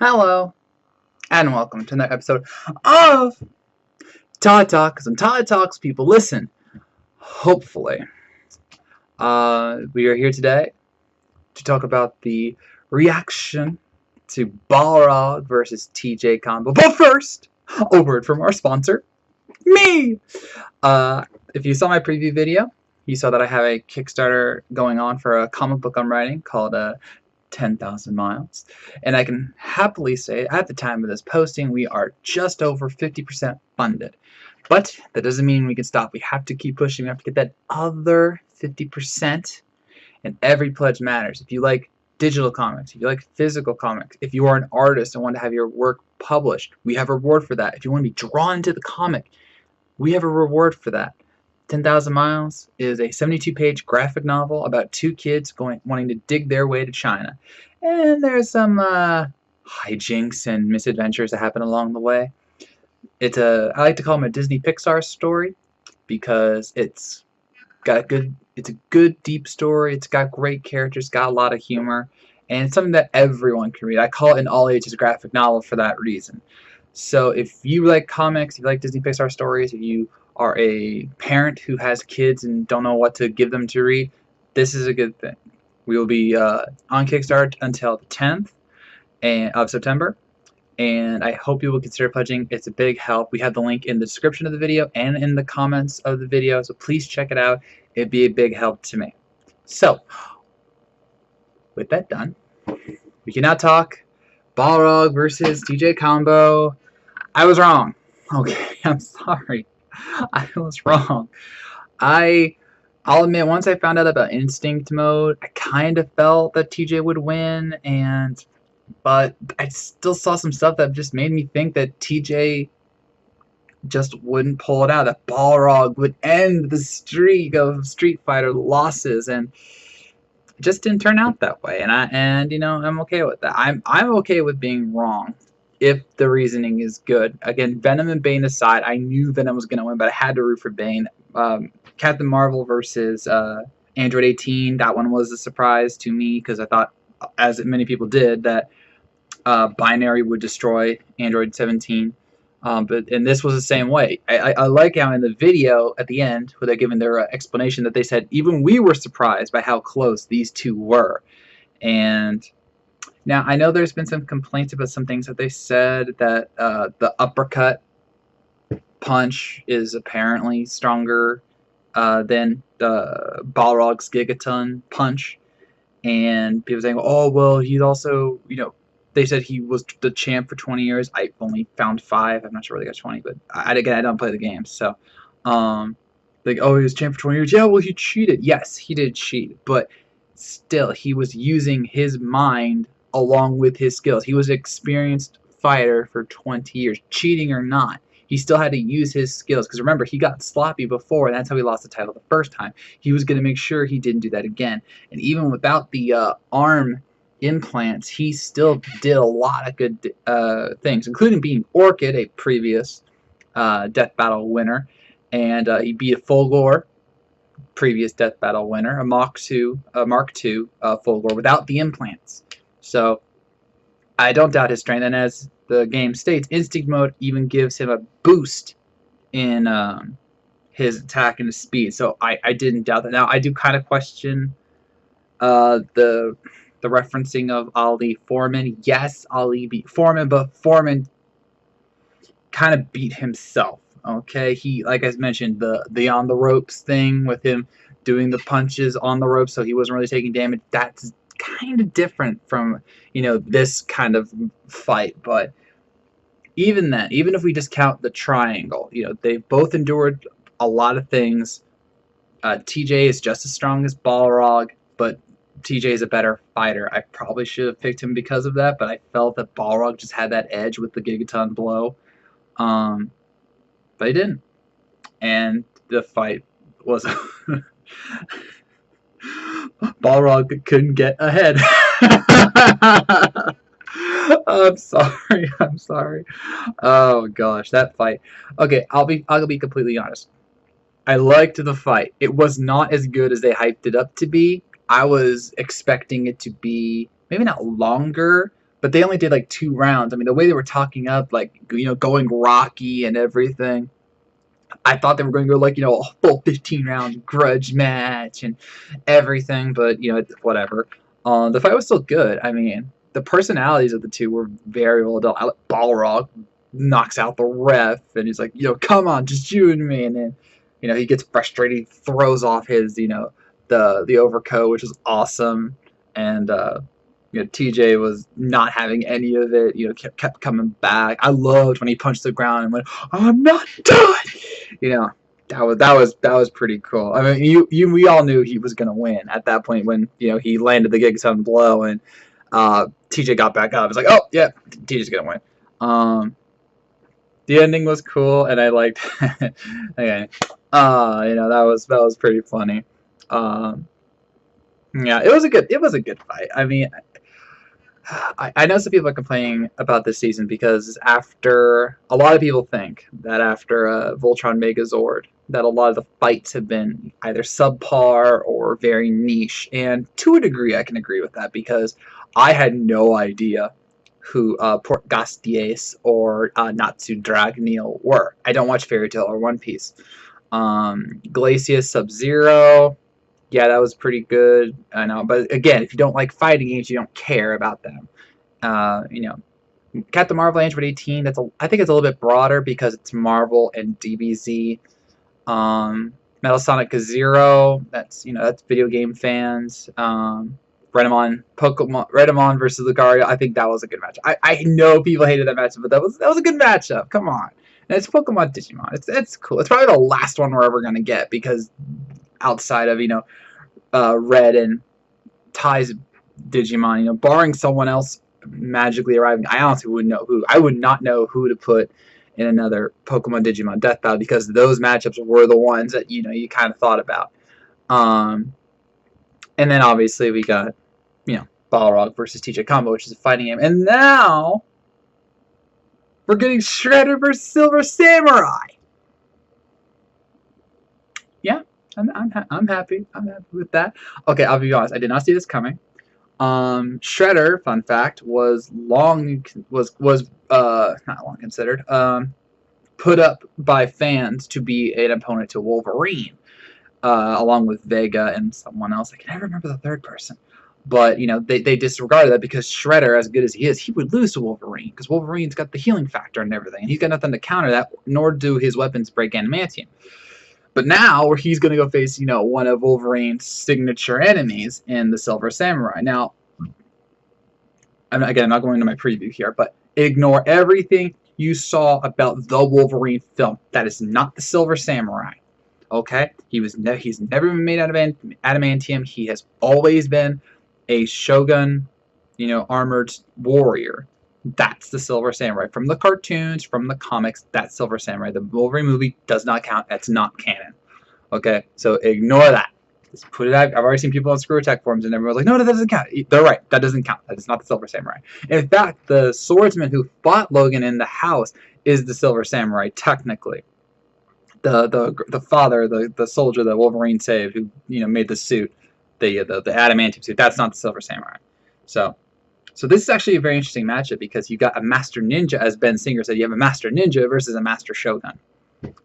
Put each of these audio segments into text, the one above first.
Hello, and welcome to another episode of Todd Talk, because when Todd talks, people listen. Hopefully. We are here today to talk about the reaction to Balrog versus TJ combo. But first, a word from our sponsor, me! If you saw my preview video, you saw that I have a Kickstarter going on for a comic book I'm writing called 10,000 miles, and I can happily say at the time of this posting we are just over 50% funded, but that doesn't mean we can stop. We have to keep pushing. We have to get that other 50%, and every pledge matters. If you like digital comics, if you like physical comics, if you are an artist and want to have your work published, we have a reward for that. If you want to be drawn to the comic, we have a reward for that. 10,000 Miles is a 72-page graphic novel about two kids wanting to dig their way to China. And there's some hijinks and misadventures that happen along the way. I like to call them a Disney Pixar story because it's a good deep story. It's got great characters, got a lot of humor, and it's something that everyone can read. I call it an all ages graphic novel for that reason. So if you like comics, if you like Disney Pixar stories, if you are a parent who has kids and don't know what to give them to read, this is a good thing. We will be on Kickstarter until the 10th of September, and I hope you will consider pledging. It's a big help. We have the link in the description of the video and in the comments of the video, so please check it out. It'd be a big help to me. So, with that done, we can now talk Balrog versus TJ combo. I was wrong. Okay, I'm sorry. I was wrong. I'll admit, once I found out about instinct mode, I kind of felt that TJ would win, but I still saw some stuff that just made me think that TJ just wouldn't pull it out, that Balrog would end the streak of Street Fighter losses, and it just didn't turn out that way. And you know, I'm okay with that. I'm okay with being wrong if the reasoning is good. Again, Venom and Bane aside, I knew Venom was going to win, but I had to root for Bane. Captain Marvel versus Android 18, that one was a surprise to me because I thought, as many people did, that Binary would destroy Android 17. And this was the same way. I like how in the video at the end, where they're giving their explanation, that they said even we were surprised by how close these two were. And now, I know there's been some complaints about some things that they said, that the uppercut punch is apparently stronger than the Balrog's Gigaton punch. And people saying, oh, well, he's also, you know, they said he was the champ for 20 years. I only found 5. I'm not sure where they got 20, but I don't play the game. So, like, oh, he was champ for 20 years. Yeah, well, he cheated. Yes, he did cheat. But still, he was using his mind along with his skills. He was an experienced fighter for 20 years. Cheating or not, he still had to use his skills. Because remember, he got sloppy before, and that's how he lost the title the first time. He was going to make sure he didn't do that again. And even without the arm implants, he still did a lot of good things, including beating Orchid, a previous Death Battle winner. And he beat a Fulgore, previous Death Battle winner, a Mark II Fulgore, without the implants. So I don't doubt his strength, and as the game states, instinct mode even gives him a boost in his attack and his speed. So I didn't doubt that. Now I do kind of question the referencing of Ali Foreman. Yes, Ali beat Foreman, but Foreman kind of beat himself. Okay, he, like I mentioned, the on the ropes thing with him doing the punches on the ropes, so he wasn't really taking damage. That's kind of different from, you know, this kind of fight. But even then, even if we just count the triangle, you know, they both endured a lot of things. TJ is just as strong as Balrog, but TJ is a better fighter. I probably should have picked him because of that, but I felt that Balrog just had that edge with the Gigaton blow. But he didn't. And the fight was Balrog couldn't get ahead. I'm sorry. Oh gosh, that fight. Okay, I'll be completely honest. I liked the fight. It was not as good as they hyped it up to be. I was expecting it to be maybe not longer, but they only did like 2 rounds. I mean, the way they were talking up, like, you know, going Rocky and everything, I thought they were going to go like, you know, a full 15-round grudge match and everything, but, you know, whatever. The fight was still good. I mean, the personalities of the two were very well done. Balrog knocks out the ref, and he's like, you know, come on, just you and me. And then, you know, he gets frustrated, he throws off his, you know, the overcoat, which was awesome. And, you know, TJ was not having any of it. You know, kept coming back. I loved when he punched the ground and went, "I'm not done." You know, that was pretty cool. I mean, we all knew he was gonna win at that point when, you know, he landed the Gig 7 blow and TJ got back up. It's like, oh yeah, TJ's gonna win. The ending was cool, and I liked. Okay, you know, that was pretty funny. Yeah, it was a good fight. I mean, I know some people are complaining about this season because after a lot of people think that after Voltron Megazord, that a lot of the fights have been either subpar or very niche, and to a degree, I can agree with that because I had no idea who Port Gastiers or Natsu Dragneel were. I don't watch Fairy Tail or One Piece. Glacius Sub-Zero. Yeah, that was pretty good. I know, but again, if you don't like fighting games, you don't care about them. You know, Captain Marvel Android 18. I think it's a little bit broader because it's Marvel and DBZ. Metal Sonic Zero. That's, you know, that's video game fans. Redemon versus Lucario. I think that was a good match. I know people hated that matchup, but that was a good matchup. Come on, and it's Pokemon Digimon. It's cool. It's probably the last one we're ever gonna get because outside of, you know, Red and Ty's Digimon, you know, barring someone else magically arriving, I honestly wouldn't know who. I would not know who to put in another Pokemon Digimon Death Battle because those matchups were the ones that, you know, you kind of thought about. And then obviously we got, you know, Balrog versus TJ Combo, which is a fighting game, and now we're getting Shredder versus Silver Samurai. Yeah. I'm happy. I'm happy with that. Okay, I'll be honest. I did not see this coming. Shredder, fun fact, was not long considered. Put up by fans to be an opponent to Wolverine, along with Vega and someone else. I can never remember the third person. But, you know, they disregarded that because Shredder, as good as he is, he would lose to Wolverine because Wolverine's got the healing factor and everything, and he's got nothing to counter that, nor do his weapons break adamantium. But now, where he's going to go face, you know, one of Wolverine's signature enemies in the Silver Samurai. Now, again, I'm not going into my preview here, but ignore everything you saw about the Wolverine film. That is not the Silver Samurai. Okay? He's never been made out of adamantium. He has always been a Shogun, you know, armored warrior. That's the Silver Samurai. From the cartoons, from the comics, that's Silver Samurai. The Wolverine movie does not count. That's not canon. Okay? So ignore that. Just put it out. I've already seen people on Screw Attack forums and everyone's like, no, that doesn't count. They're right. That doesn't count. That is not the Silver Samurai. In fact, the swordsman who fought Logan in the house is the Silver Samurai, technically. The father, the soldier that Wolverine saved, who, you know, made the suit, the adamantium suit. That's not the Silver Samurai. So this is actually a very interesting matchup because you got a Master Ninja, as Ben Singer said, you have a Master Ninja versus a Master Shogun,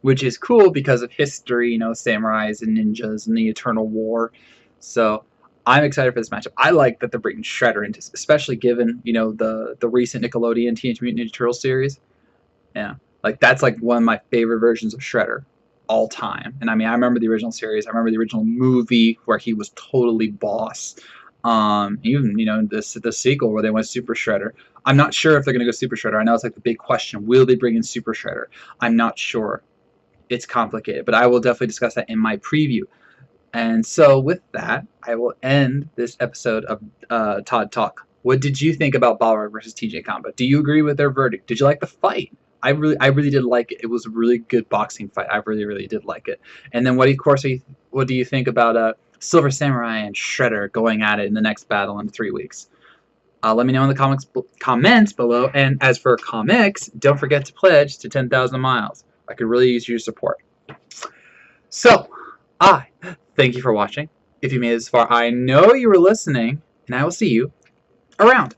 which is cool because of history, you know, samurais and ninjas and the Eternal War. So I'm excited for this matchup. I like that they're bringing Shredder into this, especially given, you know, the recent Nickelodeon Teenage Mutant Ninja Turtles series. Yeah, like that's like one of my favorite versions of Shredder all time. And I mean, I remember the original series. I remember the original movie where he was totally boss. Even, you know, the sequel where they went Super Shredder. I'm not sure if they're going to go Super Shredder. I know it's like the big question. Will they bring in Super Shredder? I'm not sure. It's complicated, but I will definitely discuss that in my preview. And so with that, I will end this episode of Todd Talk. What did you think about Balrog versus TJ Combo? Do you agree with their verdict? Did you like the fight? I really did like it. It was a really good boxing fight. I really did like it. And then what do you think about Silver Samurai and Shredder going at it in the next battle in 3 weeks? Let me know in the comments below. And as for comics, don't forget to pledge to 10,000 miles. I could really use your support. So, I thank you for watching. If you made it this far, I know you were listening, and I will see you around.